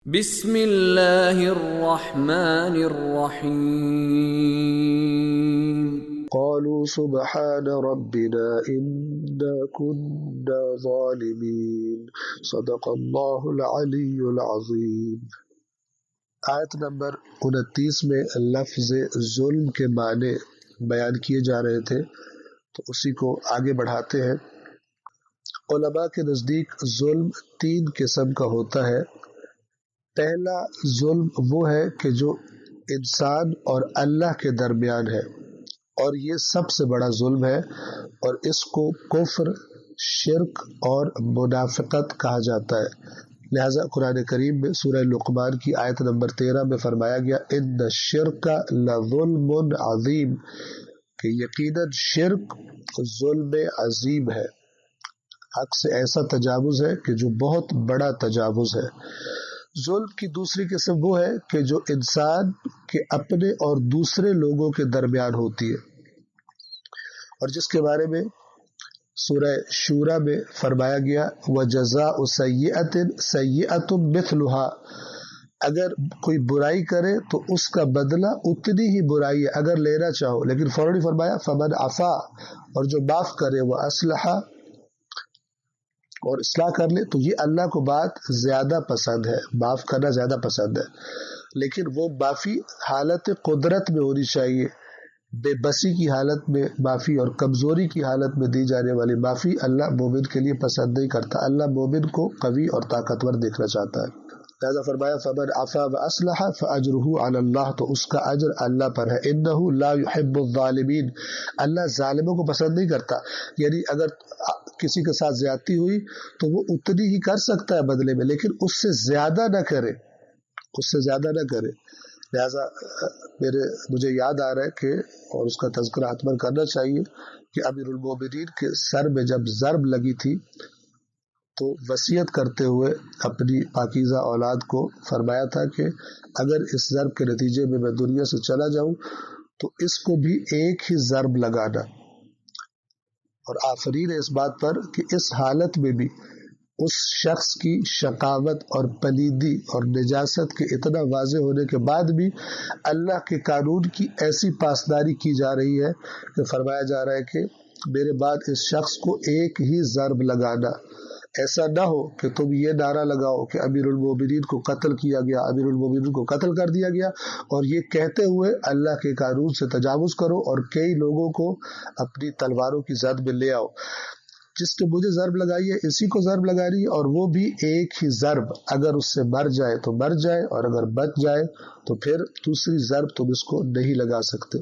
بسم اللہ الرحمن الرحیم قالوا سبحان ربنا إنا كنا ظالمين صدق اللہ العلی العظیم۔ آیت نمبر 29 میں لفظ ظلم کے معنی بیان کیے جا رہے تھے، تو اسی کو آگے بڑھاتے ہیں۔ علماء کے نزدیک ظلم 3 قسم کا ہوتا ہے۔ پہلا ظلم وہ ہے کہ جو انسان اور اللہ کے درمیان ہے، اور یہ سب سے بڑا ظلم ہے، اور اس کو کفر، شرک اور منافقت کہا جاتا ہے۔ لہذا قرآن کریم میں سورہ لقمان کی آیت نمبر 13 میں فرمایا گیا ان الشرک لظلم عظیم، کہ یقیناً شرک ظلم عظیم ہے، حق سے ایسا تجاوز ہے کہ جو بہت بڑا تجاوز ہے۔ ظلم کی دوسری قسم وہ ہے کہ جو انسان کے اپنے اور دوسرے لوگوں کے درمیان ہوتی ہے، اور جس کے بارے میں سورہ شورہ میں فرمایا گیا وَجَزَاءُ سَيِّئَةٍ سَيِّئَةٌ مِثْلُهَا، اگر کوئی برائی کرے تو اس کا بدلہ اتنی ہی برائی ہے اگر لینا چاہو، لیکن فوراً فرمایا فَمَنْ عَفَا، اور جو معاف کرے وہ اصلحہ، اور اصلاح کر لے، تو یہ اللہ کو بات زیادہ پسند ہے، معاف کرنا زیادہ پسند ہے، لیکن وہ معافی حالت قدرت میں ہونی چاہیے۔ بے بسی کی حالت میں معافی اور کمزوری کی حالت میں دی جانے والی معافی اللہ مومن کے لیے پسند نہیں کرتا، اللہ مومن کو قوی اور طاقتور دیکھنا چاہتا ہے۔ لہذا فرمایا فَمَنْ عَفَا وَأَصْلَحَ فَأَجْرُهُ عَلَى اللَّهِ، تو اس کا اجر اللہ پر ہے۔ إِنَّهُ لَا يُحِبُّ الظَّالِمِينَ، اللہ ظالموں کو پسند نہیں کرتا، یعنی اگر کسی کے ساتھ زیادتی ہوئی تو وہ اتنی ہی کر سکتا ہے بدلے میں، لیکن اس سے زیادہ نہ کرے، اس سے زیادہ نہ کرے۔ لہذا مجھے یاد آ رہا ہے کہ، اور اس کا تذکرہ حتماً کرنا چاہیے، کہ امیر المومنین کے سر میں جب ضرب لگی تھی تو وصیت کرتے ہوئے اپنی پاکیزہ اولاد کو فرمایا تھا کہ اگر اس ضرب کے نتیجے میں میں دنیا سے چلا جاؤں تو اس کو بھی ایک ہی ضرب لگانا، اور آفرین ہے اس بات پر کہ اس حالت میں بھی اس شخص کی شقاوت اور پلیدی اور نجاست کے اتنا واضح ہونے کے بعد بھی اللہ کے قانون کی ایسی پاسداری کی جا رہی ہے کہ فرمایا جا رہا ہے کہ میرے بعد اس شخص کو ایک ہی ضرب لگانا، ایسا نہ ہو کہ تم یہ نعرہ لگاؤ کہ امیر المومنین کو قتل کیا گیا، امیر المومنین کو قتل کر دیا گیا، اور یہ کہتے ہوئے اللہ کے قانون سے تجاوز کرو اور کئی لوگوں کو اپنی تلواروں کی زد میں لے آؤ۔ جس نے مجھے ضرب لگائی ہے اسی کو ضرب لگانی ہے، اور وہ بھی ایک ہی ضرب، اگر اس سے مر جائے تو مر جائے، اور اگر بچ جائے تو پھر دوسری ضرب تم اس کو نہیں لگا سکتے۔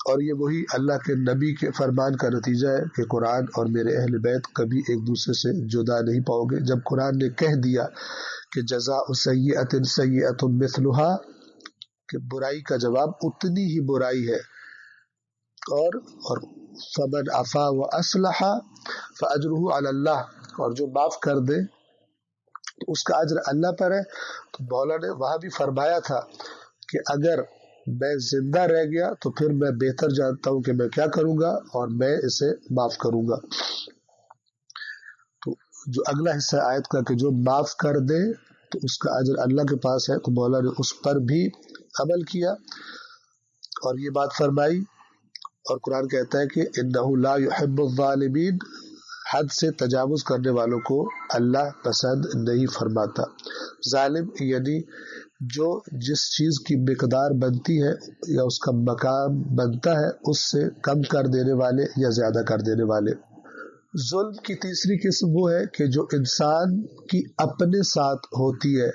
اور یہ وہی اللہ کے نبی کے فرمان کا نتیجہ ہے کہ قرآن اور میرے اہل بیت کبھی ایک دوسرے سے جدا نہیں پاؤ گے۔ جب قرآن نے کہہ دیا کہ جزاء سیئۃ سیئۃ مثلھا، کہ برائی کا جواب اتنی ہی برائی ہے، اور فمن عفا واصلح فاجرہ علی اللہ، اور جو معاف کر دے تو اس کا اجر اللہ پر ہے۔ تو مولا نے وہاں بھی فرمایا تھا کہ اگر میں زندہ رہ گیا تو پھر میں بہتر جانتا ہوں کہ میں کیا کروں گا، اور میں اسے معاف کروں گا۔ تو جو اگلا حصہ آیت کا کہ جو معاف کر دے تو اس کا اجر اللہ کے پاس ہے، تو مولا نے اس پر بھی عمل کیا اور یہ بات فرمائی، اور قرآن کہتا ہے کہ انہ لا یحب الظالمین، حد سے تجاوز کرنے والوں کو اللہ پسند نہیں فرماتا۔ ظالم یعنی جو جس چیز کی مقدار بنتی ہے یا اس کا مقام بنتا ہے اس سے کم کر دینے والے یا زیادہ کر دینے والے۔ ظلم کی تیسری قسم وہ ہے کہ جو انسان کی اپنے ساتھ ہوتی ہے،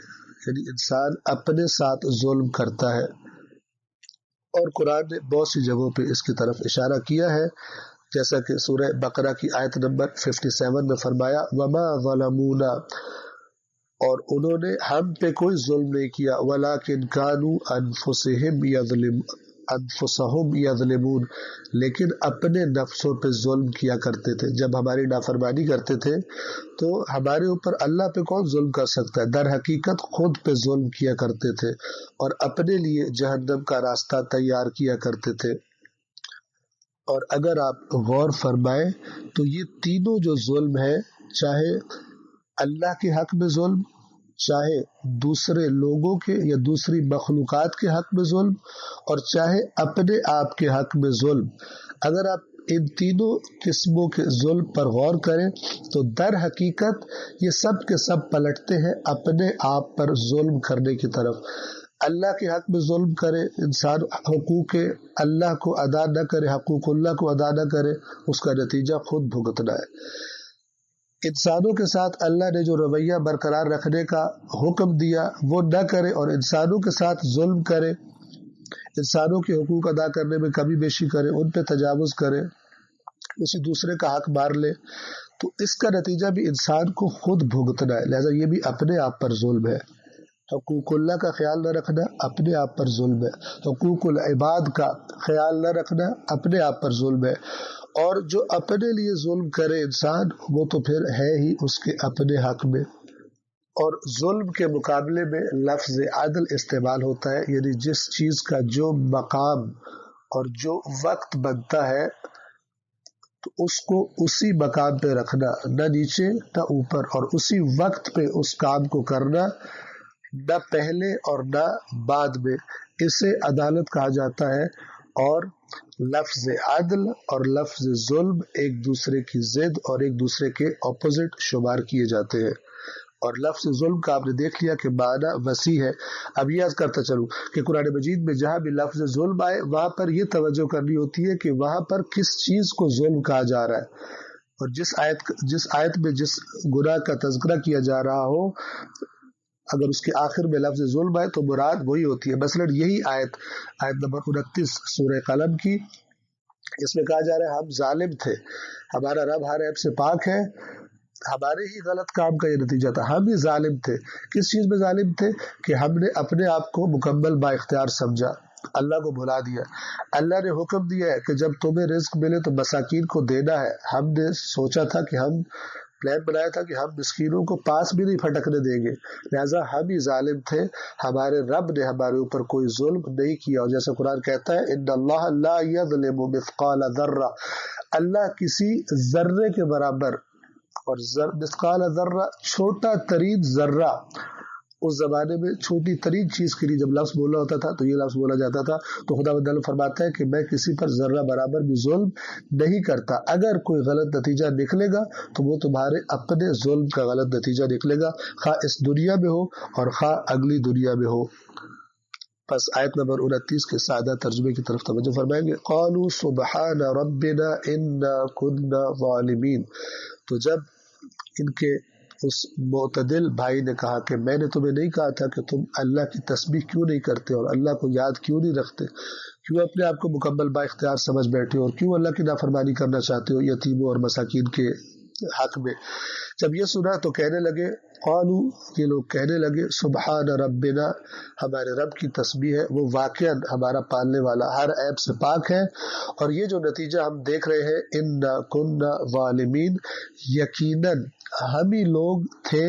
یعنی انسان اپنے ساتھ ظلم کرتا ہے، اور قرآن نے بہت سی جگہوں پہ اس کی طرف اشارہ کیا ہے، جیسا کہ سورہ بقرہ کی آیت نمبر 57 میں فرمایا وَمَا ظَلَمُونَا، اور انہوں نے ہم پہ کوئی ظلم نہیں کیا، وَلَكِنْ كَانُوا أَنفُسَهُمْ يَظْلِمُونَ، لیکن اپنے نفسوں پہ ظلم کیا کرتے تھے۔ جب ہماری نافرمانی کرتے تھے تو ہمارے اوپر اللہ پہ کون ظلم کر سکتا ہے، در حقیقت خود پہ ظلم کیا کرتے تھے، اور اپنے لیے جہنم کا راستہ تیار کیا کرتے تھے۔ اور اگر آپ غور فرمائیں تو یہ تینوں جو ظلم ہے، چاہے اللہ کے حق میں ظلم، چاہے دوسرے لوگوں کے یا دوسری مخلوقات کے حق میں ظلم، اور چاہے اپنے آپ کے حق میں ظلم، اگر آپ ان تینوں قسموں کے ظلم پر غور کریں تو در حقیقت یہ سب کے سب پلٹتے ہیں اپنے آپ پر ظلم کرنے کی طرف۔ اللہ کے حق میں ظلم کرے انسان، حقوق اللہ کو ادا نہ کرے، حقوق اللہ کو ادا نہ کرے، اس کا نتیجہ خود بھگتنا ہے۔ انسانوں کے ساتھ اللہ نے جو رویہ برقرار رکھنے کا حکم دیا وہ نہ کرے اور انسانوں کے ساتھ ظلم کرے، انسانوں کے حقوق ادا کرنے میں کمی بیشی کرے، ان پہ تجاوز کرے، کسی دوسرے کا حق مار لے، تو اس کا نتیجہ بھی انسان کو خود بھگتنا ہے۔ لہذا یہ بھی اپنے آپ پر ظلم ہے۔ حقوق اللہ کا خیال نہ رکھنا اپنے آپ پر ظلم ہے، حقوق العباد کا خیال نہ رکھنا اپنے آپ پر ظلم ہے، اور جو اپنے لیے ظلم کرے انسان وہ تو پھر ہے ہی اس کے اپنے حق میں۔ اور ظلم کے مقابلے میں لفظ عدل استعمال ہوتا ہے، یعنی جس چیز کا جو مقام اور جو وقت بنتا ہے تو اس کو اسی مقام پہ رکھنا، نہ نیچے نہ اوپر، اور اسی وقت پہ اس کام کو کرنا، نہ پہلے اور نہ بعد میں، اسے عدالت کہا جاتا ہے۔ اور لفظ عدل اور لفظ ظلم ایک دوسرے کی ضد اور ایک دوسرے کے اپوزٹ شمار کیے جاتے ہیں۔ اور لفظ ظلم کا آپ نے دیکھ لیا کہ معنی وسیع ہے۔ اب یہ عرض کرتا چلوں کہ قرآن مجید میں جہاں بھی لفظ ظلم آئے وہاں پر یہ توجہ کرنی ہوتی ہے کہ وہاں پر کس چیز کو ظلم کہا جا رہا ہے، اور جس آیت میں جس گناہ کا تذکرہ کیا جا رہا ہو اگر اس کے آخر میں لفظ ظلم آئے تو مراد وہی ہوتی ہے۔ مثلا یہی آیت نمبر 29 سورہ قلم کی، اس میں کہا جا رہا ہے ہم ظالم تھے، ہمارا رب ہر عیب سے پاک ہے، ہمارے ہی غلط کام کا یہ نتیجہ تھا، ہم ہی ظالم تھے۔ کس چیز میں ظالم تھے؟ کہ ہم نے اپنے آپ کو مکمل با اختیار سمجھا، اللہ کو بھلا دیا۔ اللہ نے حکم دیا ہے کہ جب تمہیں رزق ملے تو مساکین کو دینا ہے، ہم نے سوچا تھا کہ ہم پلان بنایا تھا کہ ہم مسکینوں کو پاس بھی نہیں پھٹکنے دیں گے، لہٰذا ہم ہی ظالم تھے، ہمارے رب نے ہمارے اوپر کوئی ظلم نہیں کیا۔ اور جیسے قرآن کہتا ہے ان اللہ لا یظلم مثقال ذرہ، اللہ کسی ذرے کے برابر، اور مثقال ذرہ چھوٹا ترین ذرہ، اس زمانے میں چھوٹی ترین چیز کے لیے جب لفظ بولا ہوتا تھا تو یہ لفظ بولا جاتا تھا، تو خدا تعالیٰ فرماتا ہے کہ میں کسی پر ذرہ برابر بھی ظلم نہیں کرتا۔ اگر کوئی غلط نتیجہ نکلے گا تو وہ تمہارے اپنے ظلم کا غلط نتیجہ نکلے گا، خواہ اس دنیا میں ہو اور خواہ اگلی دنیا میں ہو۔ پس آیت نمبر 29 کے سادہ ترجمے کی طرف توجہ فرمائیں گے۔ قالوا سبحان ربنا انا كنا ظالمین، تو جب ان کے اس معتدل بھائی نے کہا کہ میں نے تمہیں نہیں کہا تھا کہ تم اللہ کی تسبیح کیوں نہیں کرتے اور اللہ کو یاد کیوں نہیں رکھتے، کیوں اپنے آپ کو مکمل با اختیار سمجھ بیٹھے ہو اور کیوں اللہ کی نافرمانی کرنا چاہتے ہو یتیموں اور مساکین کے حق میں۔ جب یہ سنا تو کہنے لگے، قالو، یہ لوگ کہنے لگے، سبحان ربنا، ہمارے رب کی تسبیح ہے، وہ واقعاً ہمارا پالنے والا ہر عیب سے پاک ہے، اور یہ جو نتیجہ ہم دیکھ رہے ہیں انا کنا ظالمین، یقیناً ہم ہی لوگ تھے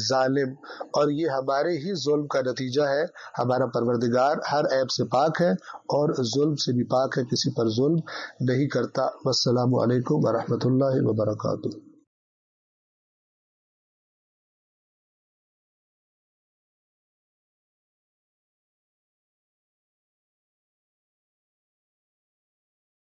ظالم، اور یہ ہمارے ہی ظلم کا نتیجہ ہے۔ ہمارا پروردگار ہر عیب سے پاک ہے اور ظلم سے بھی پاک ہے، کسی پر ظلم نہیں کرتا۔ والسلام علیکم ورحمۃ اللہ وبرکاتہ۔